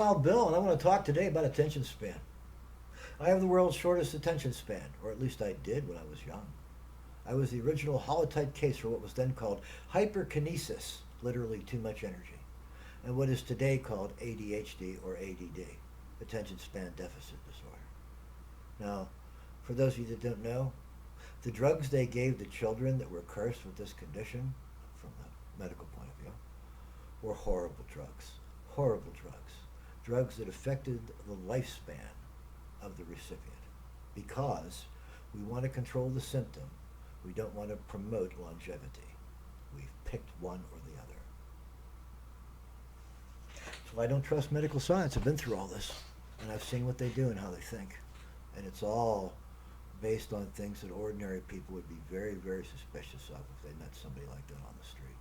Wild Bill, and I'm going to talk today about attention span. I have the world's shortest attention span, or at least I did when I was young. I was the original holotype case for what was then called hyperkinesis, literally too much energy, and what is today called ADHD or ADD, attention span deficit disorder. Now, for those of you that don't know, the drugs they gave the children that were cursed with this condition, from the medical point of view, were horrible drugs. Horrible drugs. Drugs that affected the lifespan of the recipient because we want to control the symptom. We don't want to promote longevity. We've picked one or the other. So I don't trust medical science. I've been through all this, and I've seen what they do and how they think. And it's all based on things that ordinary people would be very, very suspicious of if they met somebody like that on the street.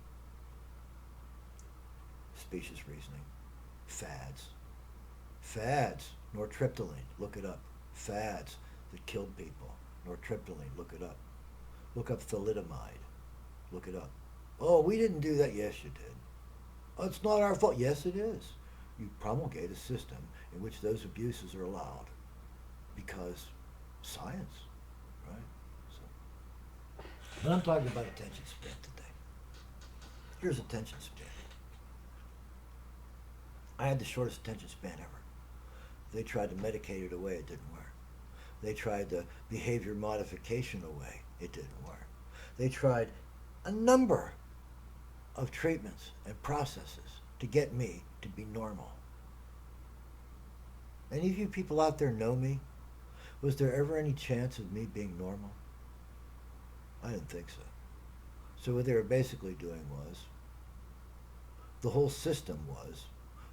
Specious reasoning. Fads. Fads. Nortriptyline. Look it up. Fads that killed people. Nortriptyline. Look it up. Look up thalidomide. Look it up. Oh, we didn't do that. Yes, you did. Oh, it's not our fault. Yes, it is. You promulgate a system in which those abuses are allowed because science, right? So, but I'm talking about attention span today. Here's attention span. I had the shortest attention span ever. They tried to medicate it away, it didn't work. They tried the behavior modification away, it didn't work. They tried a number of treatments and processes to get me to be normal. Any of you people out there know me? Was there ever any chance of me being normal? I didn't think so. So what they were basically doing was, the whole system was,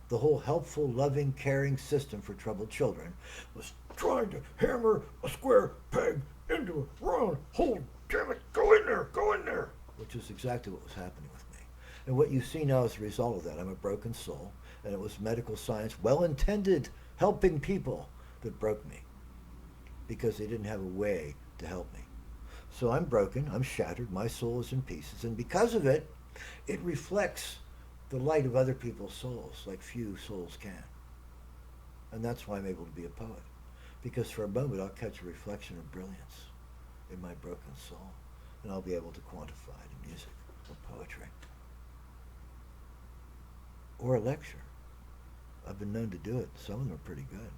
the whole helpful, loving, caring system for troubled children was trying to hammer a square peg into a round hole. Damn it, go in there, go in there. Which is exactly what was happening with me. And what you see now as a result of that, I'm a broken soul, and it was medical science, well-intended, helping people that broke me because they didn't have a way to help me. So I'm broken, I'm shattered, my soul is in pieces, and because of it, it reflects the light of other people's souls like few souls can. And that's why I'm able to be a poet. Because for a moment I'll catch a reflection of brilliance in my broken soul, and I'll be able to quantify it in music or poetry. Or a lecture. I've been known to do it. Some of them are pretty good.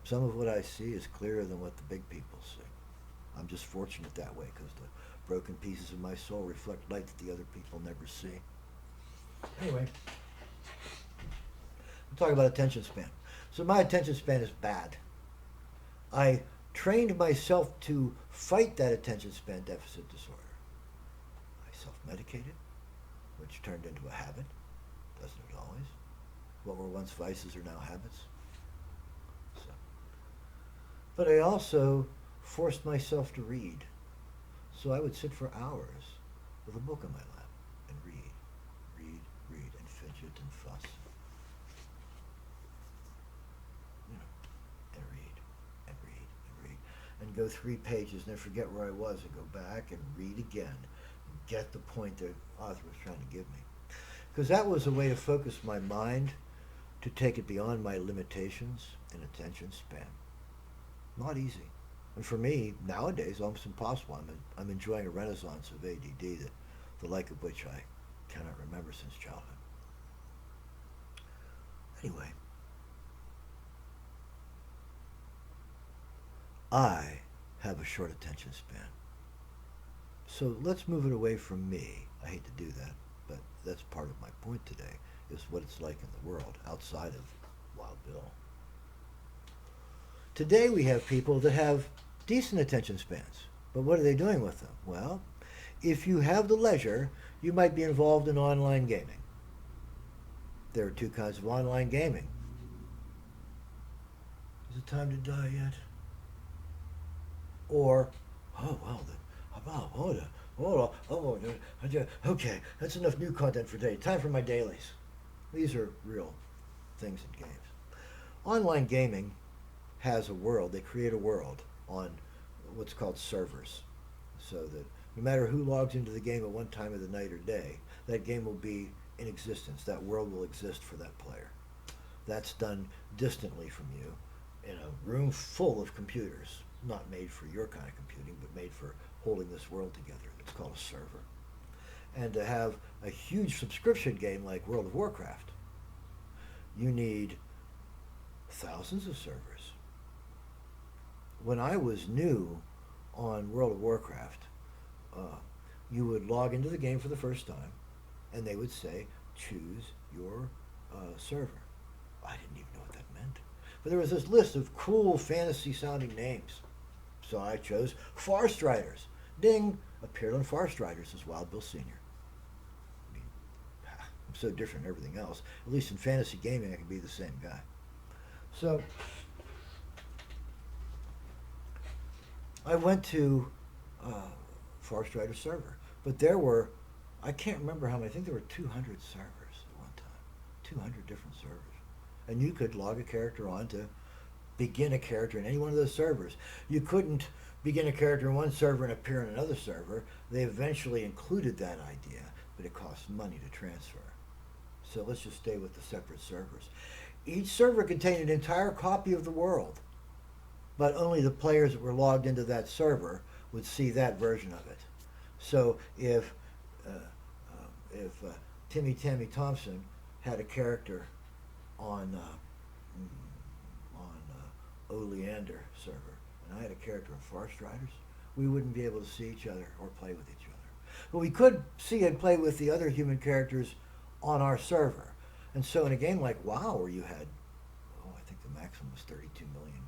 Some of what I see is clearer than what the big people see. I'm just fortunate that way because the broken pieces of my soul reflect light that the other people never see. Anyway, I'm talking about attention span. So my attention span is bad. I trained myself to fight that attention span deficit disorder. I self-medicated, which turned into a habit. Doesn't it always? What were once vices are now habits. So. But I also forced myself to read. So I would sit for hours with a book in my lap and read, and fidget and fuss. You know, and read, and read, and read. And go 3 pages and then forget where I was and go back and read again and get the point the author was trying to give me. Because that was a way to focus my mind to take it beyond my limitations and attention span. Not easy. And for me, nowadays, almost impossible. I'm enjoying a renaissance of ADD, the like of which I cannot remember since childhood. Anyway, I have a short attention span. So let's move it away from me. I hate to do that, but that's part of my point today, is what it's like in the world outside of Wild Bill. Today we have people that have decent attention spans, but what are they doing with them? Well, if you have the leisure, you might be involved in online gaming. There are 2 kinds of online gaming. Is it time to die yet? Or, oh, well, okay, that's enough new content for today. Time for my dailies. These are real things in games. Online gaming has a world. They create a world on what's called servers, so that no matter who logs into the game at one time of the night or day, that game will be in existence. That world will exist for that player. That's done distantly from you in a room full of computers, not made for your kind of computing, but made for holding this world together. It's called a server. And to have a huge subscription game like World of Warcraft, you need thousands of servers. When I was new on World of Warcraft, you would log into the game for the first time, and they would say, choose your server. I didn't even know what that meant. But there was this list of cool fantasy-sounding names. So I chose Farstriders. Ding! Appeared on Farstriders as Wild Bill Sr. I mean, I'm so different than everything else. At least in fantasy gaming, I can be the same guy. So I went to Farstrider server, but there were, I can't remember how many, I think there were 200 servers at one time, 200 different servers. And you could log a character on to begin a character in any one of those servers. You couldn't begin a character in one server and appear in another server. They eventually included that idea, but it costs money to transfer. So let's just stay with the separate servers. Each server contained an entire copy of the world, but only the players that were logged into that server would see that version of it. So if Timmy Tammy Thompson had a character on Oleander server, and I had a character in Farstriders, we wouldn't be able to see each other or play with each other. But we could see and play with the other human characters on our server. And so in a game like WoW, where you had, I think the maximum was 32 million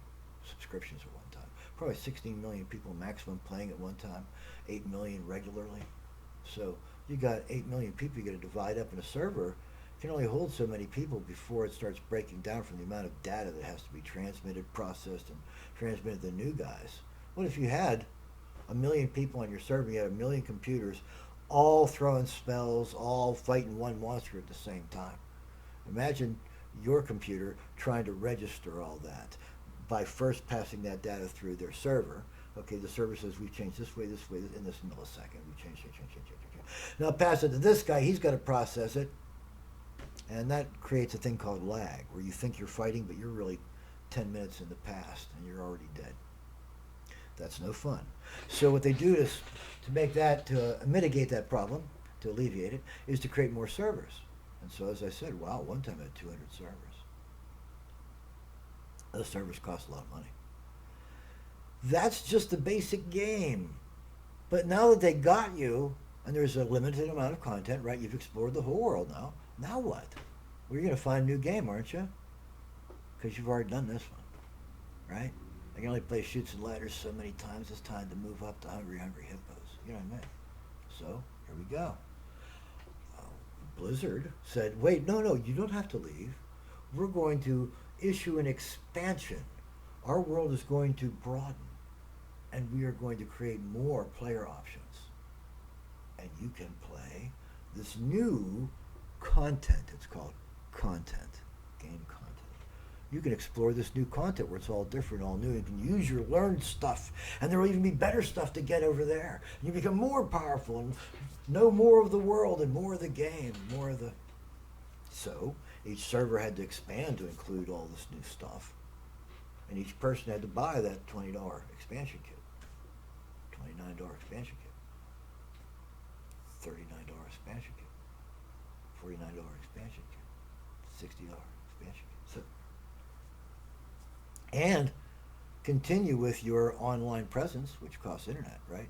subscriptions at one time, probably 16 million people maximum playing at one time, 8 million regularly. So you got 8 million people, you got to divide up in a server. It can only hold so many people before it starts breaking down from the amount of data that has to be transmitted, processed, and transmitted to the new guys. What if you had 1 million people on your server, you had 1 million computers, all throwing spells, all fighting one monster at the same time? Imagine your computer trying to register all that by first passing that data through their server. Okay, the server says we've changed this way, in this millisecond. We've changed. Now pass it to this guy, he's got to process it. And that creates a thing called lag, where you think you're fighting, but you're really 10 minutes in the past, and you're already dead. That's no fun. So what they do is, to mitigate that problem, to alleviate it, is to create more servers. And so, as I said, wow, one time I had 200 servers. Those servers cost a lot of money. That's just the basic game. But now that they got you, and there's a limited amount of content, right? You've explored the whole world now. Now what? Well, you're going to find a new game, aren't you? Because you've already done this one, right? I can only play Chutes and Ladders so many times. It's time to move up to Hungry Hippos. You know what I mean? So, here we go. Blizzard said, wait, no, you don't have to leave. We're going to issue an expansion. Our world is going to broaden, and we are going to create more player options. And you can play this new content. It's called content, game content. You can explore this new content where it's all different, all new. You can use your learned stuff, and there will even be better stuff to get over there. You become more powerful and know more of the world and more of the game, more of the... So each server had to expand to include all this new stuff, and each person had to buy that $20 expansion kit, $29 expansion kit, $39 expansion kit, $49 expansion kit, $60 expansion kit. So, and continue with your online presence, which costs internet, right?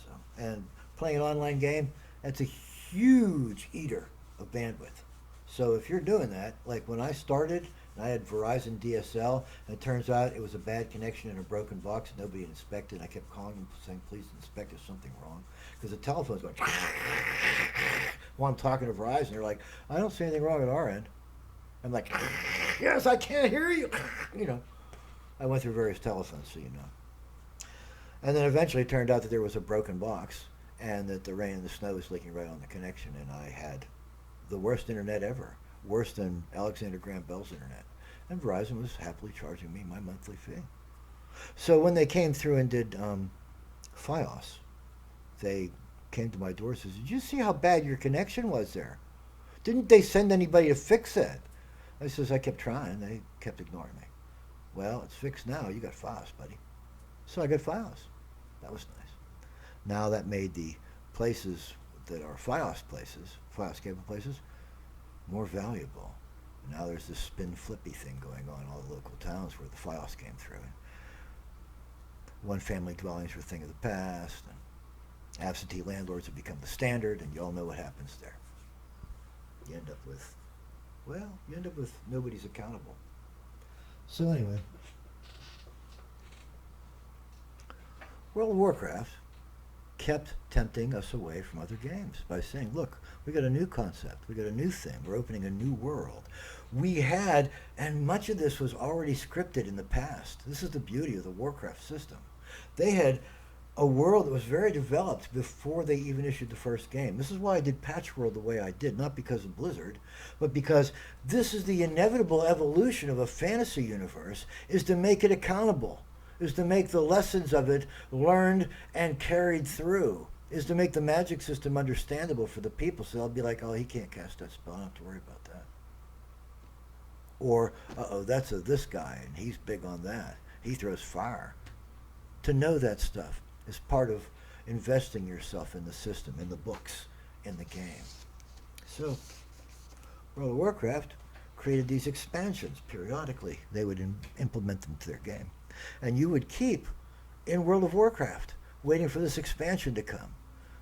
So, and playing an online game, that's a huge eater of bandwidth. So if you're doing that, like when I started, I had Verizon DSL, and it turns out it was a bad connection in a broken box, and nobody had inspected. I kept calling them saying, please inspect, there's something wrong. Because the telephone's going, while I'm talking to Verizon, they're like, I don't see anything wrong at our end. I'm like, yes, I can't hear you. You know, I went through various telephones, so you know. And then eventually it turned out that there was a broken box, and that the rain and the snow was leaking right on the connection, and I had the worst internet ever, worse than Alexander Graham Bell's internet. And Verizon was happily charging me my monthly fee. So when they came through and did FiOS, they came to my door and said, did you see how bad your connection was there? Didn't they send anybody to fix it? I says, I kept trying. They kept ignoring me. Well, it's fixed now. You got files, buddy. So I got files. That was nice. Now that made the places that are FiOS places, FiOS capable places, more valuable. Now there's this spin flippy thing going on in all the local towns where the FiOS came through. One family dwellings were a thing of the past, and absentee landlords have become the standard, and you all know what happens there. You end up with, nobody's accountable. So anyway, World of Warcraft kept tempting us away from other games by saying, look, we got a new concept, we got a new thing, we're opening a new world. We had, and much of this was already scripted in the past. This is the beauty of the Warcraft system. They had a world that was very developed before they even issued the first game. This is why I did Patchworld the way I did, not because of Blizzard, but because this is the inevitable evolution of a fantasy universe, is to make it accountable, is to make the lessons of it learned and carried through, is to make the magic system understandable for the people, so they'll be like, oh, he can't cast that spell, I don't have to worry about that. Or, uh-oh, that's this guy, and he's big on that. He throws fire. To know that stuff is part of investing yourself in the system, in the books, in the game. So, World of Warcraft created these expansions periodically. They would implement them to their game. And you would keep in World of Warcraft waiting for this expansion to come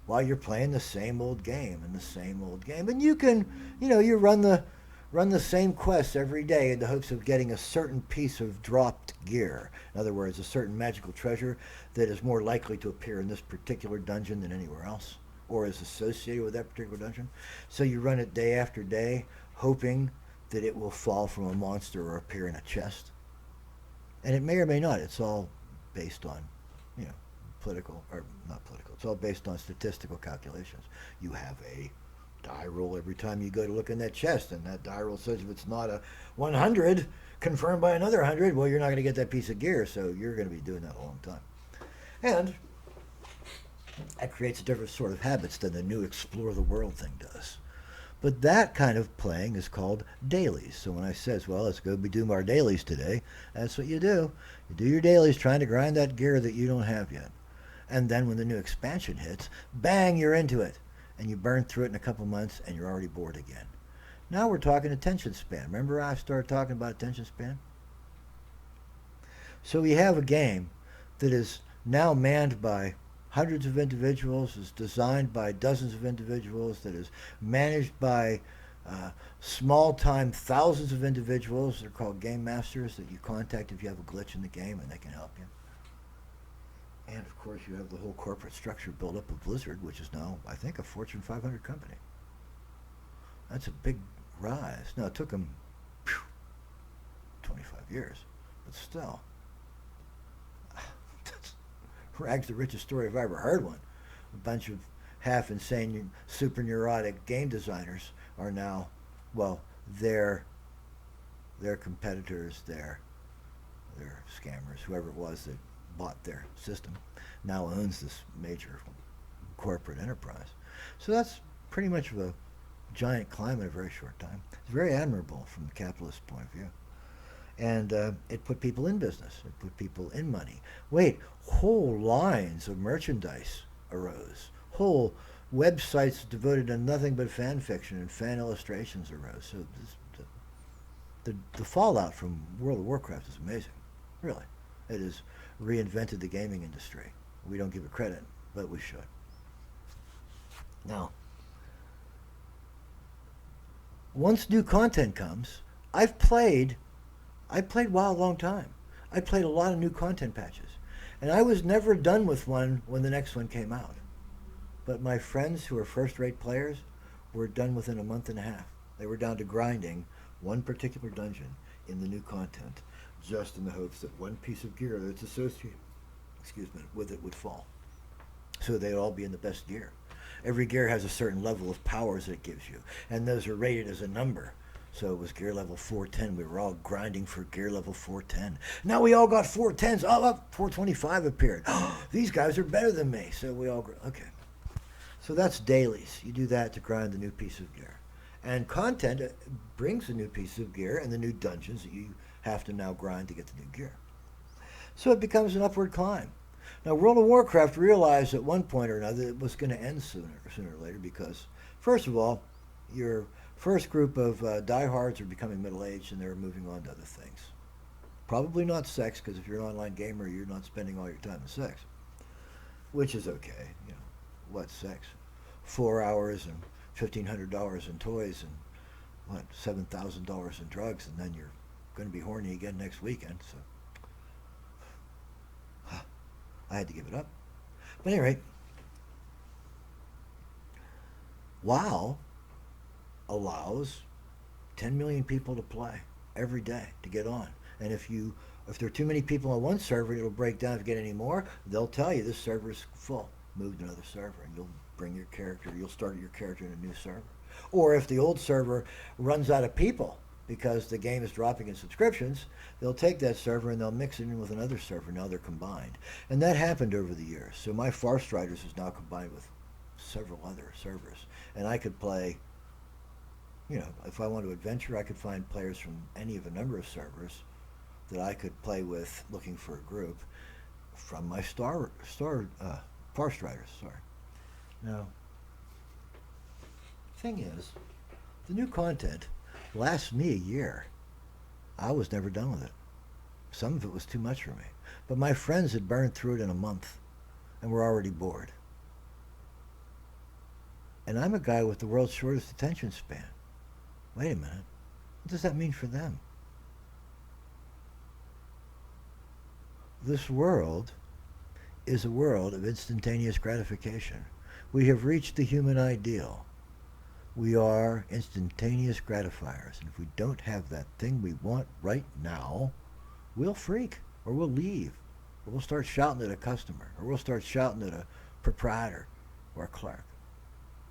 while you're playing the same old game and the same old game. And you can, you run the same quests every day in the hopes of getting a certain piece of dropped gear. In other words, a certain magical treasure that is more likely to appear in this particular dungeon than anywhere else, or is associated with that particular dungeon. So you run it day after day, hoping that it will fall from a monster or appear in a chest. And it may or may not. It's all based on, political, or not political. It's all based on statistical calculations. You have a die roll every time you go to look in that chest, and that die roll says if it's not a 100 confirmed by another 100, well, you're not going to get that piece of gear, so you're going to be doing that a long time. And that creates a different sort of habits than the new explore the world thing does. But that kind of playing is called dailies. So when I says, well, let's go do our dailies today, that's what you do. You do your dailies trying to grind that gear that you don't have yet. And then when the new expansion hits, bang, you're into it. And you burn through it in a couple months, and you're already bored again. Now we're talking attention span. Remember I started talking about attention span? So we have a game that is now manned by hundreds of individuals, is designed by dozens of individuals, that is managed by small-time thousands of individuals. They're called game masters that you contact if you have a glitch in the game, and they can help you. And, of course, you have the whole corporate structure built up of Blizzard, which is now, I think, a Fortune 500 company. That's a big rise. Now, it took them 25 years, but still. Rag's the richest story if I ever heard one. A bunch of half-insane, super neurotic game designers are now, well, their competitors, their scammers, whoever it was that bought their system, now owns this major corporate enterprise. So that's pretty much of a giant climb in a very short time. It's very admirable from the capitalist point of view. And it put people in business. It put people in money. Wait, whole lines of merchandise arose. Whole websites devoted to nothing but fan fiction and fan illustrations arose. So the fallout from World of Warcraft is amazing. Really. It has reinvented the gaming industry. We don't give it credit, but we should. Now, once new content comes, I played WoW a long time. I played a lot of new content patches. And I was never done with one when the next one came out. But my friends who are first-rate players were done within a month and a half. They were down to grinding one particular dungeon in the new content, just in the hopes that one piece of gear that's associated with it would fall. So they'd all be in the best gear. Every gear has a certain level of powers that it gives you, and those are rated as a number. So it was gear level 410. We were all grinding for gear level 410. Now we all got 410s. Oh, up 425 appeared. These guys are better than me. So we all, okay. So that's dailies. You do that to grind the new piece of gear. And content brings a new piece of gear and the new dungeons that you have to now grind to get the new gear. So it becomes an upward climb. Now, World of Warcraft realized at one point or another it was going to end sooner or later because, first of all, your first group of diehards are becoming middle-aged and they're moving on to other things. Probably not sex, because if you're an online gamer, you're not spending all your time in sex, which is okay. You know, what's sex? 4 hours and $1,500 in toys and what, $7,000 in drugs, and then you're going to be horny again next weekend. So I had to give it up. But at any rate, WoW allows 10 million people to play every day to get on. And if there are too many people on one server, it'll break down. If you get any more, they'll tell you this server's full. Move to another server, and you'll start your character in a new server. Or if the old server runs out of people because the game is dropping in subscriptions, they'll take that server and they'll mix it in with another server. Now they're combined. And that happened over the years. So my Farstriders is now combined with several other servers. And I could play, if I want to adventure, I could find players from any of a number of servers that I could play with looking for a group from my Farstriders, sorry. Now, thing is, the new content lasts me a year. I was never done with it. Some of it was too much for me. But my friends had burned through it in a month and were already bored. And I'm a guy with the world's shortest attention span. Wait a minute. What does that mean for them? This world is a world of instantaneous gratification. We have reached the human ideal. We are instantaneous gratifiers. And if we don't have that thing we want right now, we'll freak, or we'll leave, or we'll start shouting at a customer, or we'll start shouting at a proprietor or a clerk.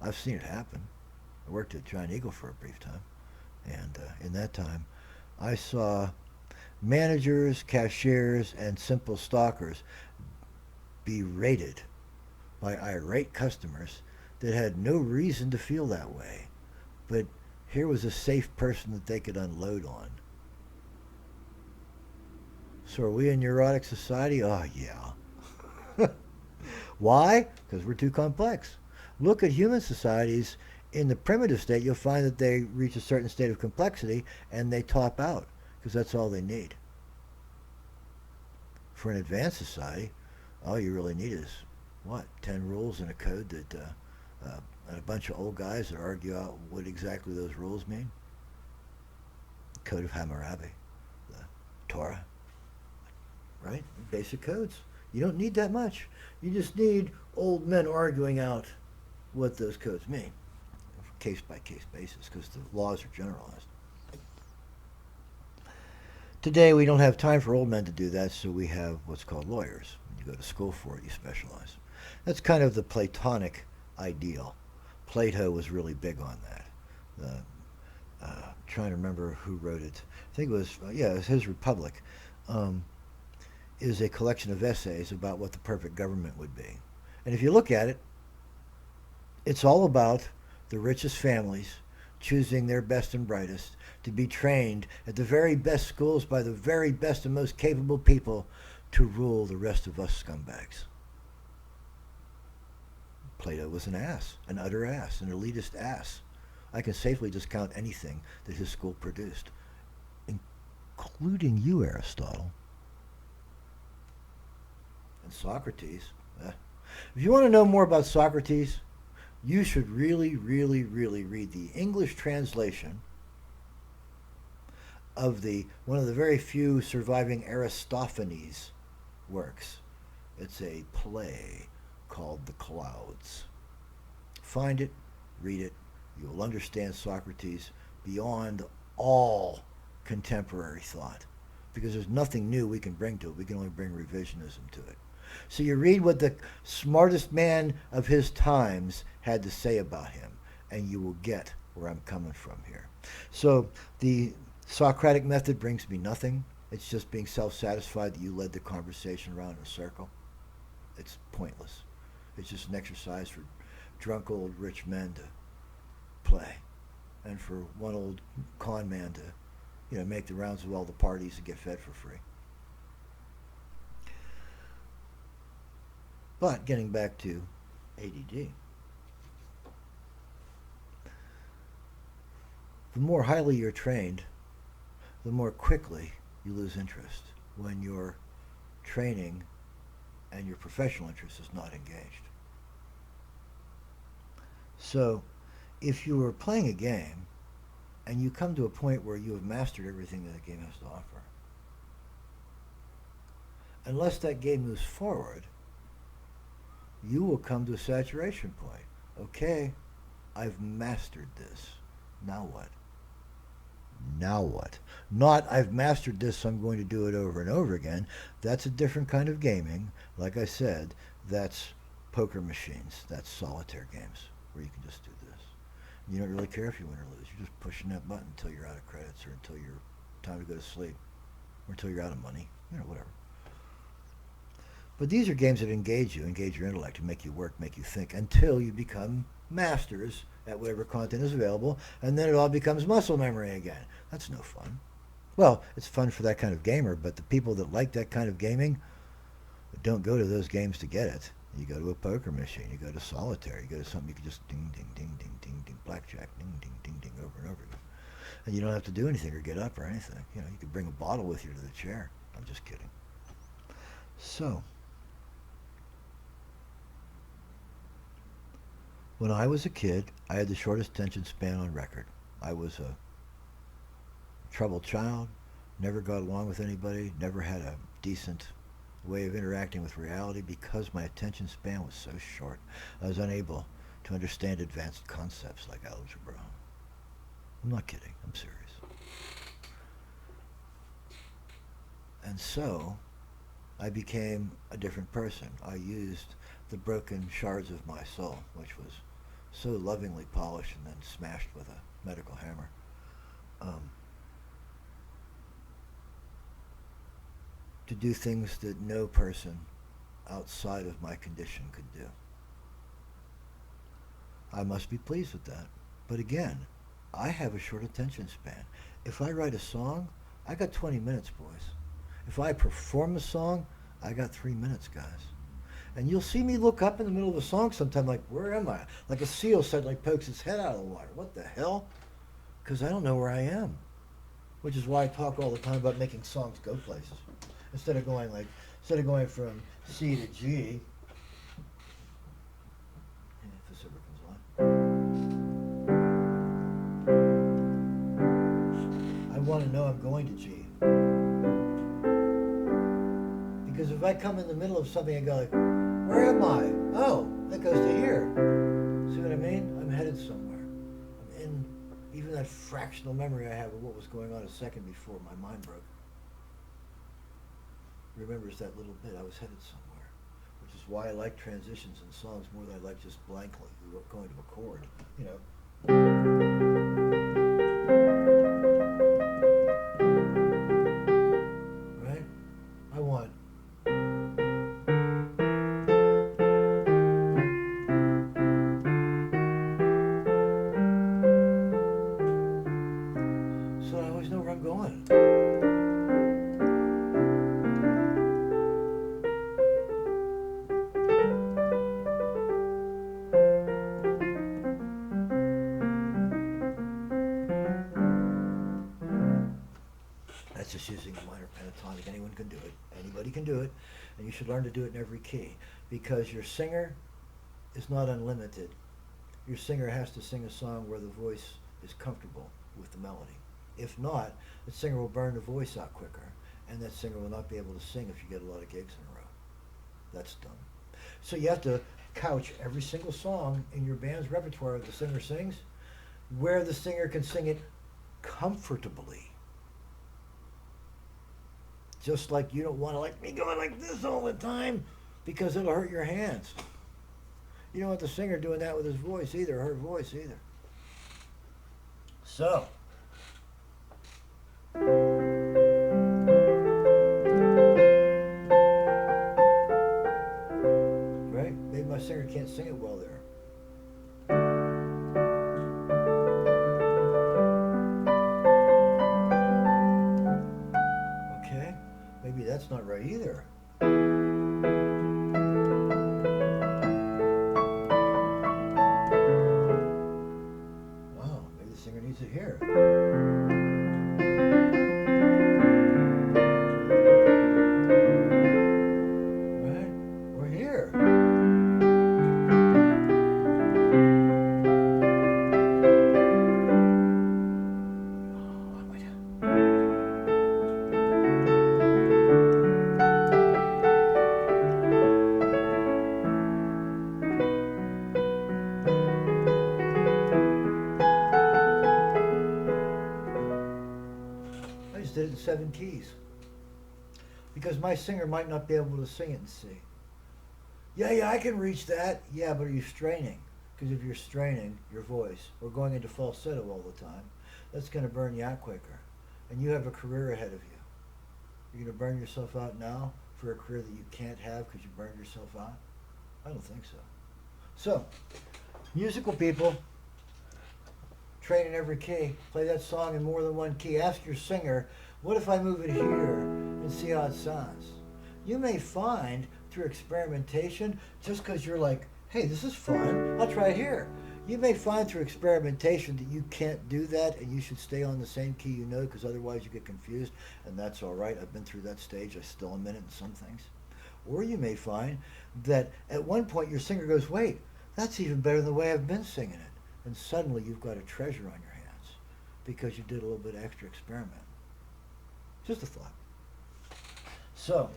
I've seen it happen. I worked at Giant Eagle for a brief time, and in that time, I saw managers, cashiers, and simple stalkers berated by irate customers that had no reason to feel that way. But here was a safe person that they could unload on. So are we a neurotic society? Oh, yeah. Why? Because we're too complex. Look at human societies. In the primitive state, you'll find that they reach a certain state of complexity and they top out because that's all they need. For an advanced society, all you really need is, 10 rules and a code that and a bunch of old guys that argue out what exactly those rules mean. The Code of Hammurabi, the Torah, right? Basic codes. You don't need that much. You just need old men arguing out what those codes mean, case-by-case basis, because the laws are generalized. Today, we don't have time for old men to do that, so we have what's called lawyers. You go to school for it, you specialize. That's kind of the Platonic ideal. Plato was really big on that. Trying to remember who wrote it. I think it was his Republic. Is a collection of essays about what the perfect government would be. And if you look at it, it's all about the richest families choosing their best and brightest to be trained at the very best schools by the very best and most capable people to rule the rest of us scumbags. Plato was an ass, an utter ass, an elitist ass. I can safely discount anything that his school produced, including you, Aristotle. And Socrates. If you want to know more about Socrates, you should really, really, really read the English translation of one of the very few surviving Aristophanes works. It's a play called The Clouds. Find it, read it. You will understand Socrates beyond all contemporary thought, because there's nothing new we can bring to it. We can only bring revisionism to it. So you read what the smartest man of his times had to say about him, and you will get where I'm coming from here. So the Socratic method brings me nothing. It's just being self-satisfied that you led the conversation around in a circle. It's pointless. It's just an exercise for drunk old rich men to play. and for one old con man to, make the rounds of all the parties and get fed for free. But getting back to ADD, the more highly you're trained, the more quickly you lose interest when your training and your professional interest is not engaged. So, if you are playing a game and you come to a point where you have mastered everything that the game has to offer, unless that game moves forward, you will come to a saturation point. Okay, I've mastered this. Now what? Now what? Not, I've mastered this, so I'm going to do it over and over again. That's a different kind of gaming. Like I said, that's poker machines. That's solitaire games where you can just do this. You don't really care if you win or lose. You're just pushing that button until you're out of credits or until you're time to go to sleep or until you're out of money. Whatever. But these are games that engage you, engage your intellect, and make you work, make you think, until you become masters at whatever content is available, and then it all becomes muscle memory again. That's no fun. Well, it's fun for that kind of gamer, but the people that like that kind of gaming don't go to those games to get it. You go to a poker machine, you go to solitaire, you go to something you can just ding, ding, ding, ding, ding, ding, blackjack, ding, ding, ding, ding, over and over again. And you don't have to do anything or get up or anything. You could bring a bottle with you to the chair. I'm just kidding. So, when I was a kid, I had the shortest attention span on record. I was a troubled child, never got along with anybody, never had a decent way of interacting with reality because my attention span was so short. I was unable to understand advanced concepts like algebra. I'm not kidding, I'm serious. And so, I became a different person. I used the broken shards of my soul, which was so lovingly polished and then smashed with a medical hammer, to do things that no person outside of my condition could do. I must be pleased with that. But again, I have a short attention span. If I write a song, I got 20 minutes, boys. If I perform a song, I got 3 minutes, guys. And you'll see me look up in the middle of a song sometime like, where am I? Like a seal suddenly pokes its head out of the water. What the hell? Because I don't know where I am. Which is why I talk all the time about making songs go places. Instead of going from C to G. If this ever comes on. I want to know I'm going to G. Because if I come in the middle of something and go like, where am I? Oh, that goes to here. See what I mean? I'm headed somewhere. I'm in even that fractional memory I have of what was going on a second before my mind broke. Remembers that little bit. I was headed somewhere. Which is why I like transitions in songs more than I like just blankly going to a chord. Right? I want so I always know where I'm going. Just using a minor pentatonic. Anyone can do it. Anybody can do it. And you should learn to do it in every key. Because your singer is not unlimited. Your singer has to sing a song where the voice is comfortable with the melody. If not, the singer will burn the voice out quicker. And that singer will not be able to sing if you get a lot of gigs in a row. That's dumb. So you have to couch every single song in your band's repertoire that the singer sings where the singer can sing it comfortably. Just like you don't want to like me going like this all the time because it'll hurt your hands. You don't want the singer doing that with his voice either, or her voice either. So, right? Maybe my singer can't sing it well there. that's not right either. Oh, maybe the singer needs it here. Right? We're here. I just did it in 7 keys. Because my singer might not be able to sing it in C. Yeah, I can reach that. Yeah, but are you straining? Because if you're straining your voice or going into falsetto all the time, that's going to burn you out quicker. And you have a career ahead of you. You're going to burn yourself out now for a career that you can't have because you burned yourself out? I don't think so. So, musical people, train in every key. Play that song in more than one key. Ask your singer, what if I move it here and see how it sounds? You may find through experimentation, just because you're like, hey, this is fun, I'll try it here. You may find through experimentation that you can't do that and you should stay on the same key you know, because otherwise you get confused, and that's all right. I've been through that stage. I still am in it in some things. Or you may find that at one point your singer goes, wait, that's even better than the way I've been singing it. And suddenly you've got a treasure on your hands because you did a little bit of extra experiment. Just a thought. So,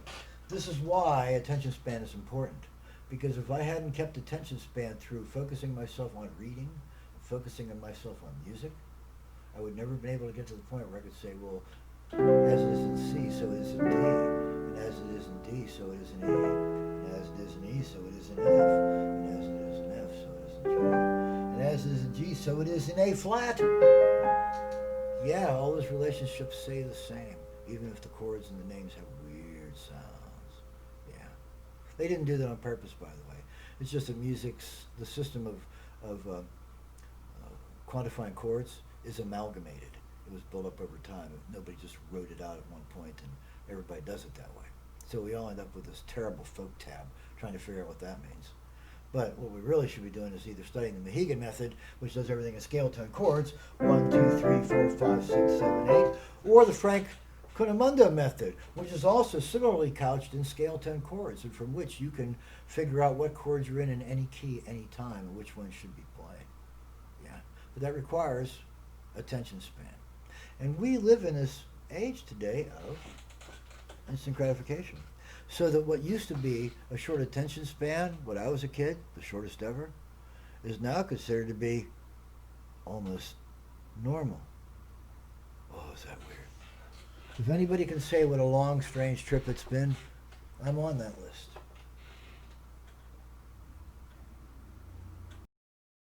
this is why attention span is important. Because if I hadn't kept attention span through focusing myself on reading, focusing on myself on music, I would never have been able to get to the point where I could say, well, as it is in C, so it is in D. And as it is in D, so it is in E. And as it is in E, so it is in F. And as it is in F, so it is in G. And as it is in G, so it is in A flat. Yeah, all those relationships say the same, even if the chords and the names have weird sounds. Yeah. They didn't do that on purpose, by the way. It's just that the system of quantifying chords is amalgamated. It was built up over time. Nobody just wrote it out at one point and everybody does it that way. So we all end up with this terrible folk tab trying to figure out what that means. But what we really should be doing is either studying the Mohegan method, which does everything in scale tone chords, 1, 2, 3, 4, 5, 6, 7, 8, or the Frank Cunimunda method, which is also similarly couched in scale tone chords, and from which you can figure out what chords you're in any key, any time, and which ones should be played. Yeah, but that requires attention span. And we live in this age today of instant gratification. So that what used to be a short attention span when I was a kid, the shortest ever, is now considered to be almost normal. Oh, is that weird? If anybody can say what a long, strange trip it's been, I'm on that list.